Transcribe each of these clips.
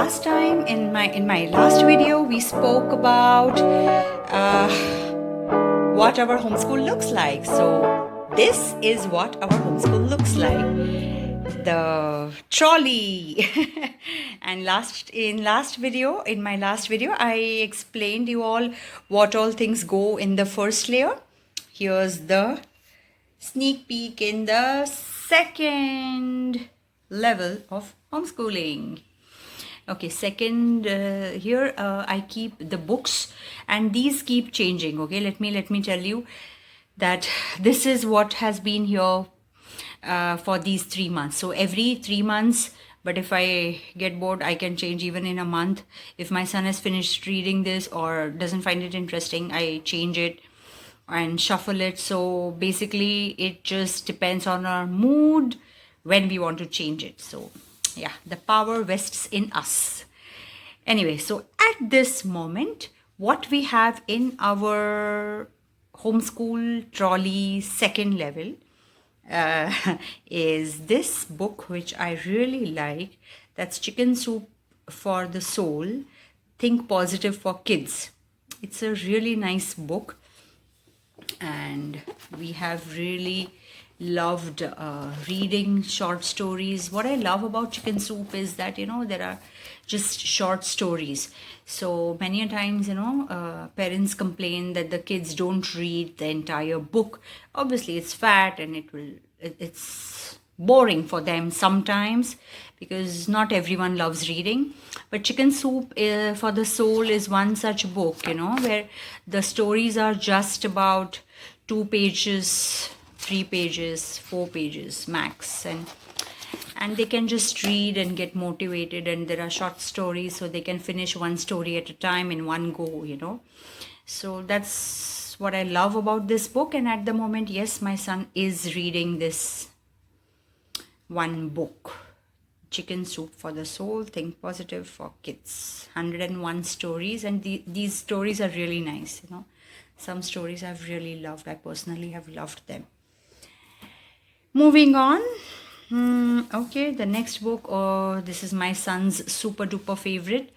last time in my last video we spoke about what our homeschool looks like. So this is what our homeschool looks like. The trolley. And in my last video I explained you all what all things go in the first layer. Here's the sneak peek in the second level of homeschooling. Okay, second, here I keep the books, and these keep changing. Okay, let me tell you that this is what has been here for these 3 months. So every 3 months, but if I get bored, I can change even in a month. If my son has finished reading this or doesn't find it interesting, I change it and shuffle it. So basically it just depends on our mood when we want to change it. So yeah, the power vests in us. Anyway, so at this moment, what we have in our homeschool trolley second level is this book, which I really like. That's Chicken Soup for the Soul, Think Positive for Kids. It's a really nice book, and we have really loved reading short stories. What I love about Chicken Soup is that, there are just short stories. So many a times, parents complain that the kids don't read the entire book. Obviously it's fat and it's boring for them sometimes, because not everyone loves reading. But Chicken Soup for the Soul is one such book, where the stories are just about 2 pages, 3 pages, 4 pages max, and they can just read and get motivated. And there are short stories, so they can finish one story at a time in one go. So that's what I love about this book. And at the moment, yes, my son is reading this one book, Chicken Soup for the Soul, Think Positive for Kids. 101 stories, and these stories are really nice. Some stories I've really loved. I personally have loved them. Moving on. Okay, the next book, this is my son's super duper favorite,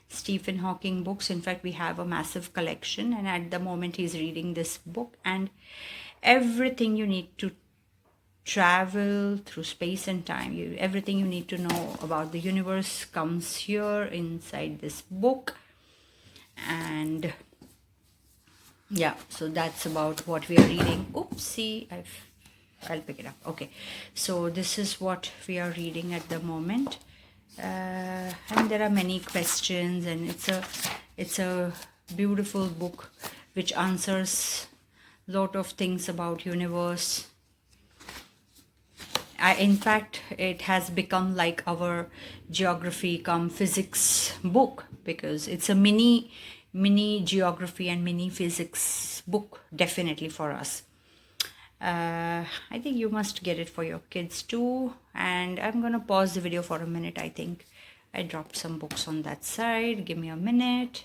Stephen Hawking books. In fact, we have a massive collection, and at the moment he's reading this book, and everything you need to travel through space and time, everything you need to know about the universe comes here inside this book. And yeah, so that's about what we are reading. Oopsie, I'll pick it up. Okay, so this is what we are reading at the moment, and there are many questions, and it's a beautiful book which answers a lot of things about universe. In fact, it has become like our geography cum physics book, because it's a mini geography and mini physics book, definitely for us. I think you must get it for your kids too. And I'm gonna pause the video for a minute. I think I dropped some books on that side. Give me a minute,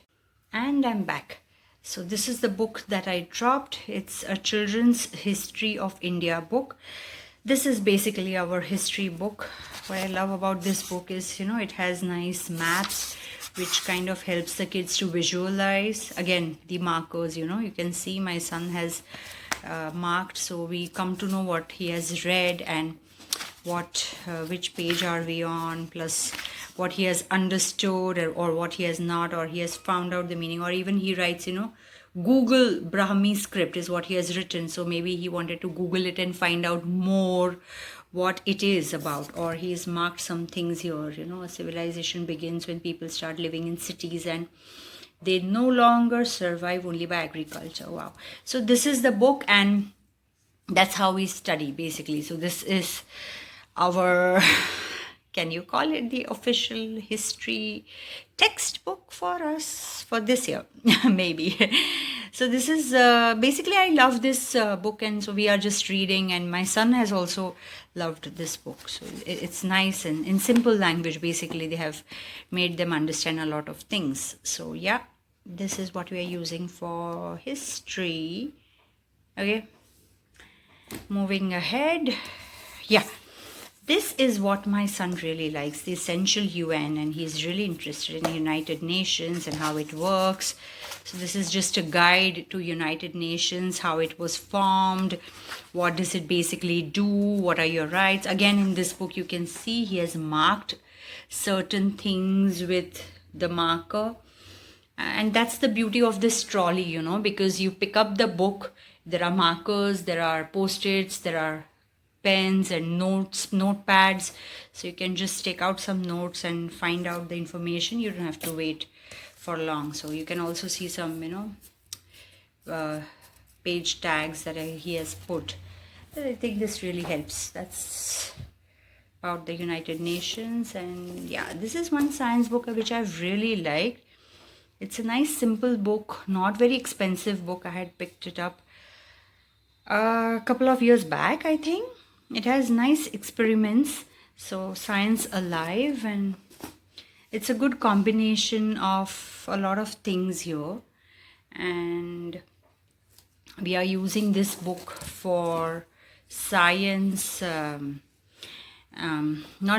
and I'm back. So this is the book that I dropped. It's a children's history of India book. This is basically our history book. What I love about this book is, it has nice maps which kind of helps the kids to visualize. Again, the markers, you can see my son has marked, so we come to know what he has read and which page are we on, plus what he has understood or what he has not, or he has found out the meaning, or even he writes, Google Brahmi script is what he has written. So maybe he wanted to Google it and find out more what it is about, or he's marked some things here. A civilization begins when people start living in cities and they no longer survive only by agriculture. Wow. So this is the book, and that's how we study basically. So this is our can you call it the official history textbook for us for this year? Maybe. So this is basically, I love this book, and so we are just reading, and my son has also loved this book. So it's nice, and in simple language, basically they have made them understand a lot of things. So yeah, this is what we are using for history. Okay, moving ahead. Yeah, this is what my son really likes, the essential UN, and he's really interested in the United Nations and how it works. So this is just a guide to United Nations, how it was formed, what does it basically do, what are your rights. Again, in this book you can see he has marked certain things with the marker, and that's the beauty of this trolley, you know, because you pick up the book, there are markers, there are post-its, there are pens and notes, notepads, so you can just take out some notes and find out the information. You don't have to wait for long. So you can also see some, you know, page tags that he has put. I think this really helps. That's about the United Nations. And yeah, this is one science book which I've really liked. It's a nice simple book, not very expensive book. I had picked it up a couple of years back, I think. It has nice experiments, so science alive, and it's a good combination of a lot of things here. And we are using this book for science, not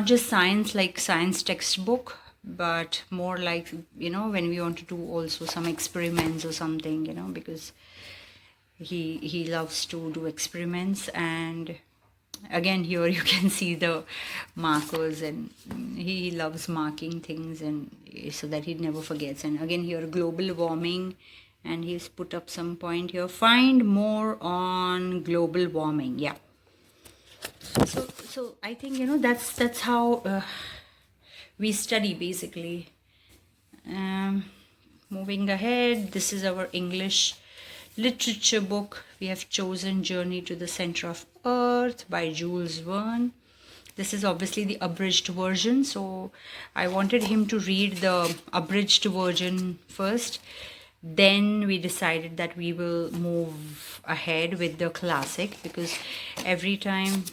just science like science textbook, but more like, you know, when we want to do also some experiments or something, you know, because he loves to do experiments. And again, here you can see the markers, and he loves marking things, and so that he never forgets. And again, here global warming, and he's put up some point here, find more on global warming. Yeah, so I think, you know, that's how we study basically. Moving ahead, this is our English literature book. We have chosen Journey to the Center of Earth by Jules Verne. This is obviously the abridged version, so I wanted him to read the abridged version first. Then we decided that we will move ahead with the classic, because every time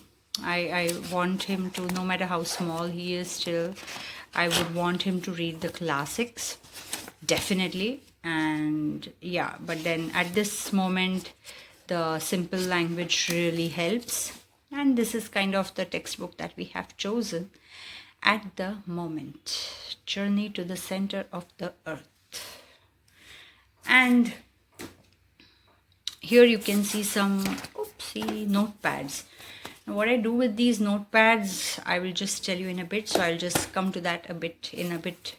I want him to, no matter how small he is still, I would want him to read the classics, definitely. And yeah, but then at this moment the simple language really helps, and this is kind of the textbook that we have chosen at the moment, Journey to the Center of the Earth. And here you can see some notepads. Now, what I do with these notepads, I will just tell you in a bit, so I'll just come to that in a bit.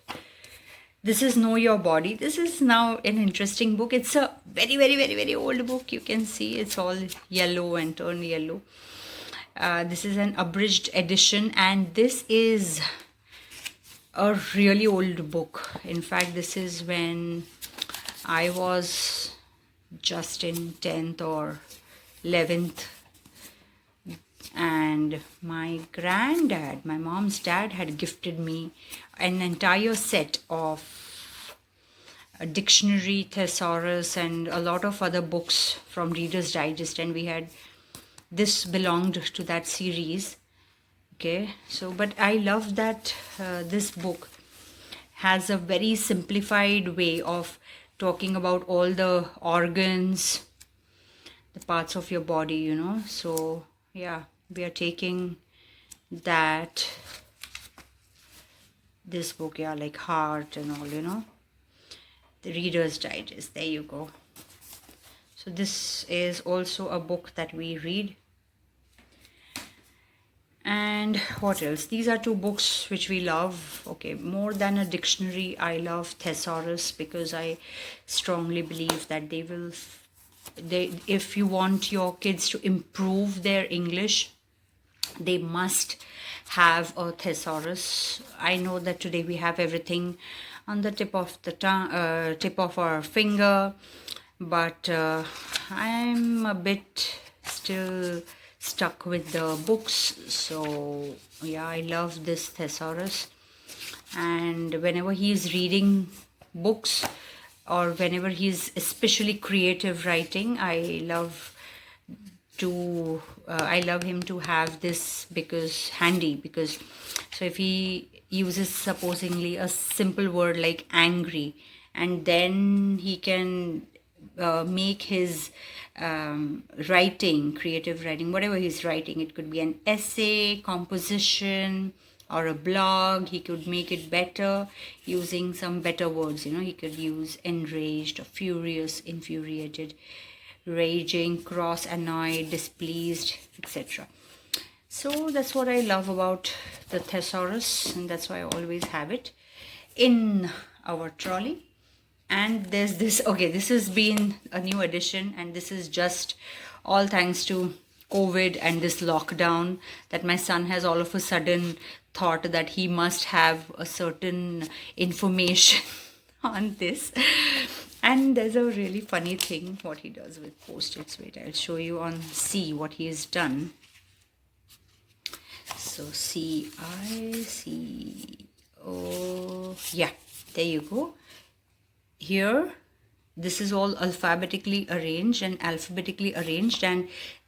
This is Know Your Body. This is now an interesting book. It's a very, very, very, very old book. You can see it's all yellow and turned yellow. This is an abridged edition, and this is a really old book. In fact, this is when I was just in 10th or 11th, and my granddad, my mom's dad, had gifted me an entire set of a dictionary, thesaurus, and a lot of other books from Reader's Digest, and we had, this belonged to that series. Okay, so but I love that this book has a very simplified way of talking about all the organs, the parts of your body, you know. So yeah, we are taking that, this book, yeah, like heart and all, you know, the Reader's Digest. There you go. So this is also a book that we read. And what else? These are two books which we love. Okay, more than a dictionary, I love thesaurus, because I strongly believe that if you want your kids to improve their English, they must have a thesaurus. I know that today we have everything on the tip of the tongue, tip of our finger, but I'm a bit still stuck with the books. So yeah, I love this thesaurus, and whenever he's reading books, or whenever he's especially creative writing, I love him to have this handy, because so if he uses supposedly a simple word like angry, and then he can make his writing, creative writing, whatever he's writing. It could be an essay, composition, or a blog. He could make it better using some better words. He could use enraged, or furious, infuriated, raging, cross, annoyed, displeased, etc. So that's what I love about the thesaurus, and that's why I always have it in our trolley. And there's this, okay, this has been a new addition, and this is just all thanks to COVID and this lockdown, that my son has all of a sudden thought that he must have a certain information on this. And there's a really funny thing what he does with post-its. Wait, I'll show you on C what he has done. So C-I-C-O, yeah, there you go. Here, this is all alphabetically arranged, and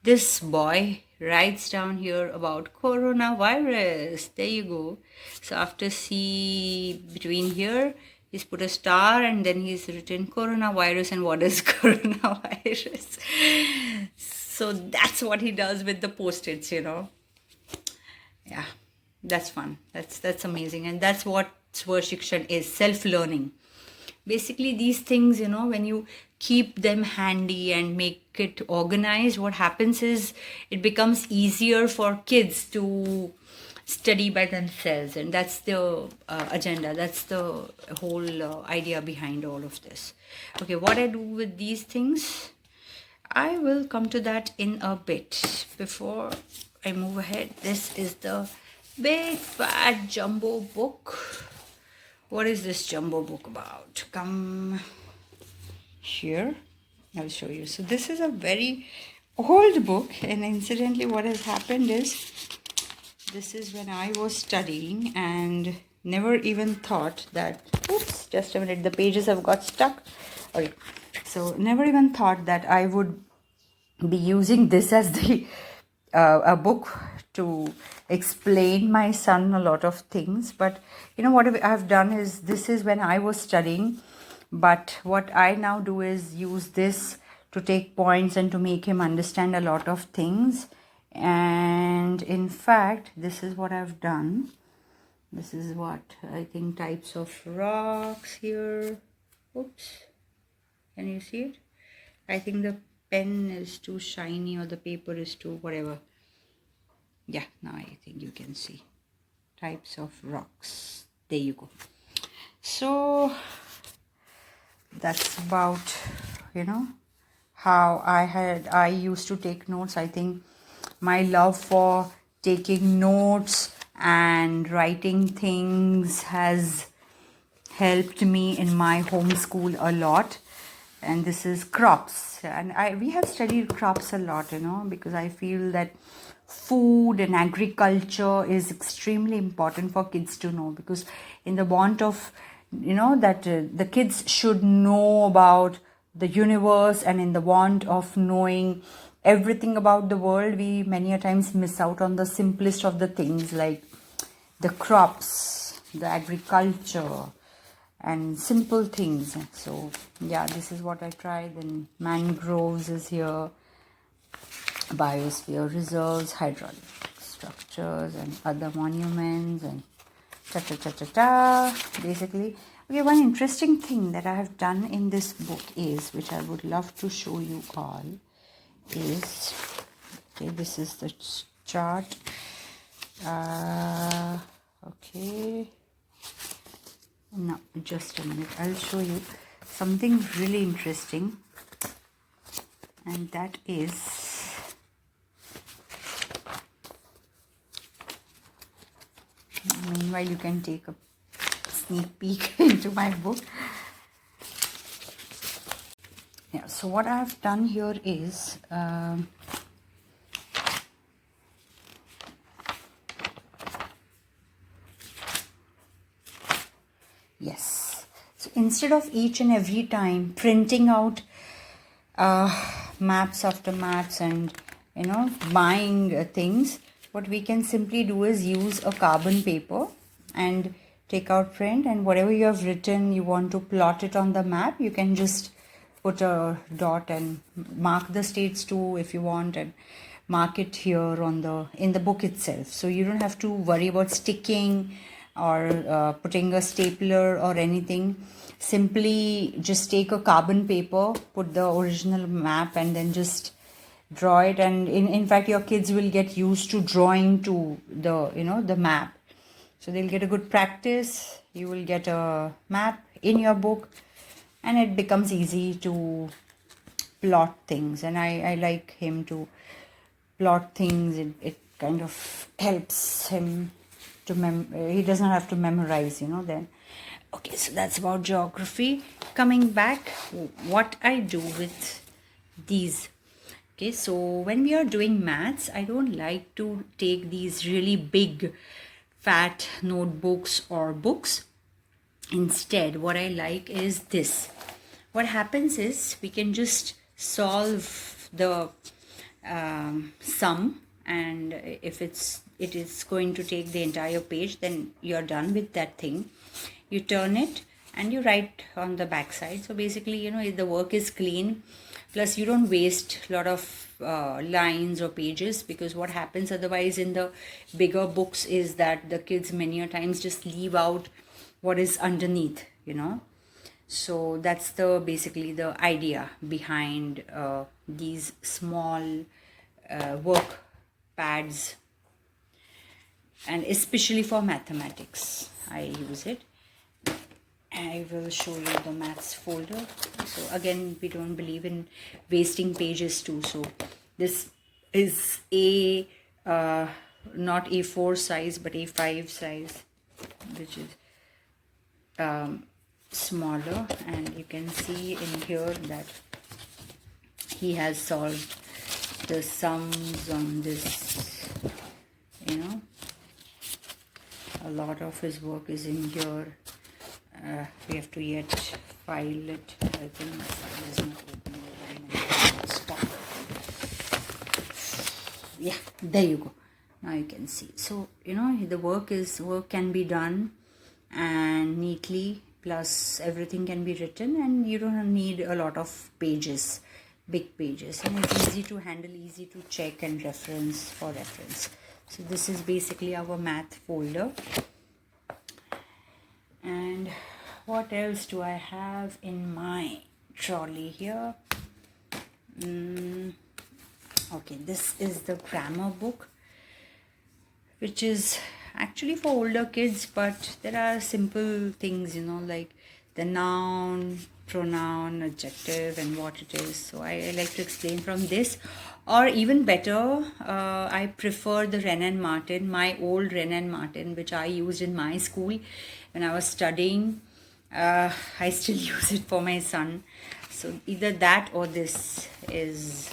this boy writes down here about coronavirus. There you go. So after C, between here, he's put a star, and then he's written coronavirus. And what is coronavirus? So that's what he does with the post-its, Yeah, that's fun. That's amazing. And that's what Swarshikshan is, self-learning. Basically, these things, when you keep them handy and make it organized, what happens is it becomes easier for kids to study by themselves. And that's the agenda. That's the whole idea behind all of this. Okay, what I do with these things, I will come to that in a bit. Before I move ahead, this is the big fat jumbo book. What is this jumbo book about? Come here, I'll show you. So this is a very old book, and incidentally what has happened is, this is when I was studying and never even thought that, oops, just a minute, the pages have got stuck. Okay, so never even thought that I would be using this as the a book to explain my son a lot of things. But what I've done is, this is when I was studying, but what I now do is use this to take points and to make him understand a lot of things. And in fact, this is what I've done. This is what I think, types of rocks here. Oops, can you see it? I think the pen is too shiny, or the paper is too whatever. Yeah, now I think you can see. Types of rocks. There you go. So that's about, how I used to take notes. I think my love for taking notes and writing things has helped me in my homeschool a lot. And this is crops, and we have studied crops a lot, because I feel that food and agriculture is extremely important for kids to know, because in the want of, that the kids should know about the universe, and in the want of knowing everything about the world, we many a times miss out on the simplest of the things, like the crops, the agriculture, and simple things. So yeah, this is what I tried. Then mangroves is here, biosphere reserves, hydraulic structures, and other monuments, and basically. Okay, one interesting thing that I have done in this book is, which I would love to show you all, is, okay, this is the chart. Okay, no, just a minute, I'll show you something really interesting, and that is, meanwhile you can take a sneak peek into my book. Yeah, so what I have done here is, yes, so instead of each and every time printing out maps after maps and buying things, what we can simply do is use a carbon paper and take out print, and whatever you have written, you want to plot it on the map, you can just put a dot and mark the states too if you want, and mark it here on the in the book itself, so you don't have to worry about sticking or putting a stapler or anything. Simply just take a carbon paper, put the original map, and then just draw it. And in fact your kids will get used to drawing to the the map, so they'll get a good practice. You will get a map in your book, and it becomes easy to plot things. And I like him to plot things. It kind of helps him to he doesn't have to memorize, then. Okay, so that's about geography. Coming back, what I do with these. Okay, so when we are doing maths, I don't like to take these really big fat notebooks or books. Instead, what I like is this. What happens is we can just solve the sum, and if it is going to take the entire page, then you're done with that thing. You turn it and you write on the back side. So basically, the work is clean, plus you don't waste a lot of lines or pages, because what happens otherwise in the bigger books is that the kids many a times just leave out what is underneath. So that's basically the idea behind these small work pads, and especially for mathematics I use it. I will show you the maths folder. So again, we don't believe in wasting pages too. So this is not A4 size but A5 size, which is smaller, and you can see in here that he has solved the sums on this. A lot of his work is in here. We have to yet file it. I think my file is not open. Stop. Yeah, there you go. Now you can see. So the work can be done and neatly, plus everything can be written, and you don't need a lot of pages, big pages, and it's easy to handle, easy to check and reference. So this is basically our math folder. And what else do I have in my trolley here? Okay, this is the grammar book, which is actually for older kids, but there are simple things, like the noun, pronoun, adjective, and what it is. So I like to explain from this. Or even better, I prefer the Wren & Martin, my old Wren & Martin, which I used in my school when I was studying. I still use it for my son. So either that or this is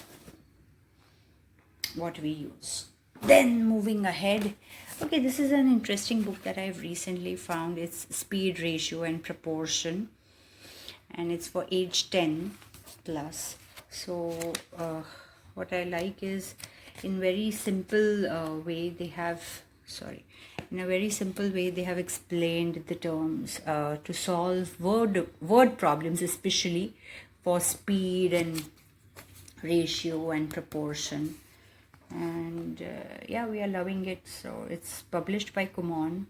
what we use. Then moving ahead. Okay, this is an interesting book that I've recently found. It's Speed, Ratio and Proportion, and it's for age 10 plus. So what I like is, in very simple way they have explained the terms to solve word problems, especially for speed and ratio and proportion. And yeah, we are loving it. So it's published by Kumon,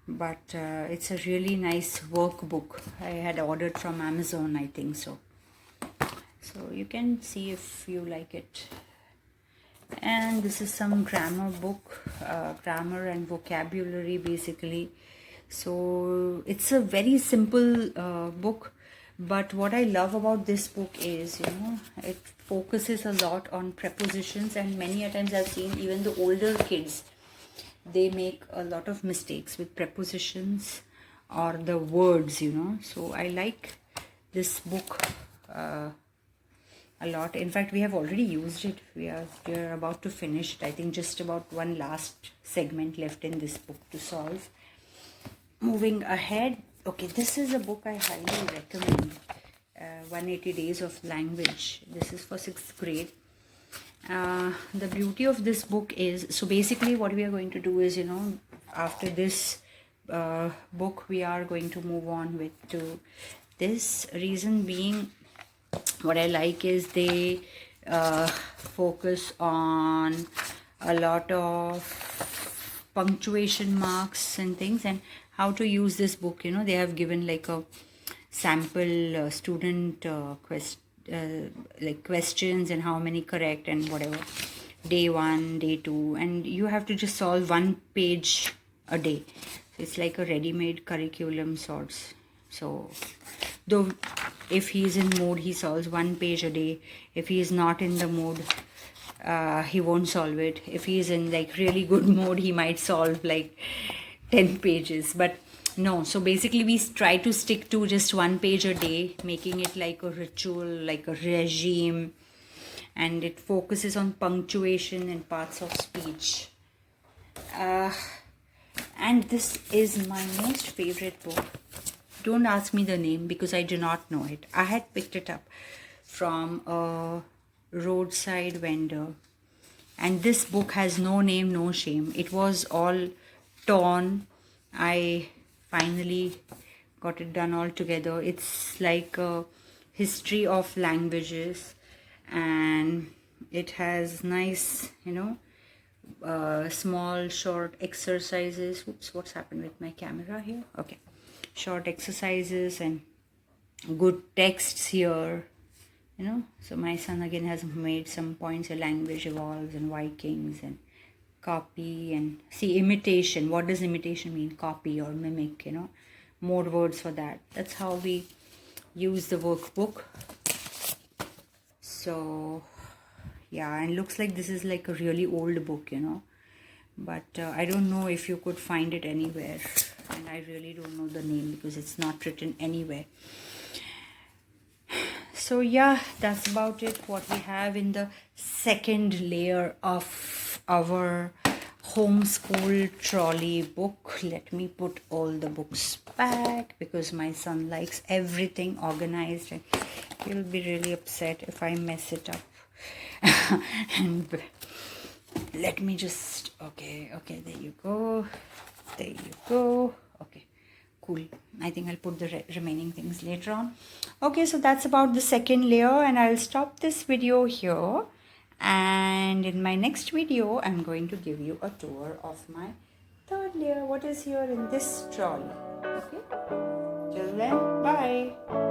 but it's a really nice workbook. I had ordered from Amazon, I think so. So you can see if you like it. And this is some grammar book, grammar and vocabulary basically. So it's a very simple book, but what I love about this book is, it focuses a lot on prepositions, and many a times I've seen even the older kids, they make a lot of mistakes with prepositions or the words, So I like this book a lot. In fact, we have already used it. We are about to finish it. I think just about one last segment left in this book to solve. Moving ahead. Okay, this is a book I highly recommend. 180 Days of Language. This is for 6th grade. The beauty of this book is, so basically what we are going to do is, after this book, we are going to move on to this. Reason being, What I like is they focus on a lot of punctuation marks and things, and how to use this book. They have given like a sample student like questions, and how many correct and whatever, day 1, day 2, and you have to just solve 1 page a day. It's like a ready-made curriculum sorts. So though if he's in mood, he solves 1 page a day. If he is not in the mood, he won't solve it. If he's in like really good mood, he might solve like 10 pages. But no, so basically we try to stick to just 1 page a day, making it like a ritual, like a regime, and it focuses on punctuation and parts of speech. And this is my most favorite book. Don't ask me the name because I do not know it. I had picked it up from a roadside vendor, and this book has no name, no shame. It was all torn. I finally got it done all together. It's like a history of languages, and it has nice, small short exercises. Oops, what's happened with my camera here? Okay, short exercises and good texts here. So my son again has made some points. A language evolves, and Vikings, and copy, and see, imitation. What does imitation mean? Copy or mimic. More words for that. That's how we use the workbook. So yeah, and looks like this is like a really old book, but I don't know if you could find it anywhere, and I really don't know the name because it's not written anywhere. So yeah, that's about it, what we have in the second layer of our homeschool trolley book. Let me put all the books back because my son likes everything organized, and he'll be really upset if I mess it up. And let me just, okay, there you go, okay, cool. I think I'll put the remaining things later on. Okay, so that's about the second layer, and I'll stop this video here, and in my next video I'm going to give you a tour of my third layer, what is here in this trolley. Okay, till then, bye.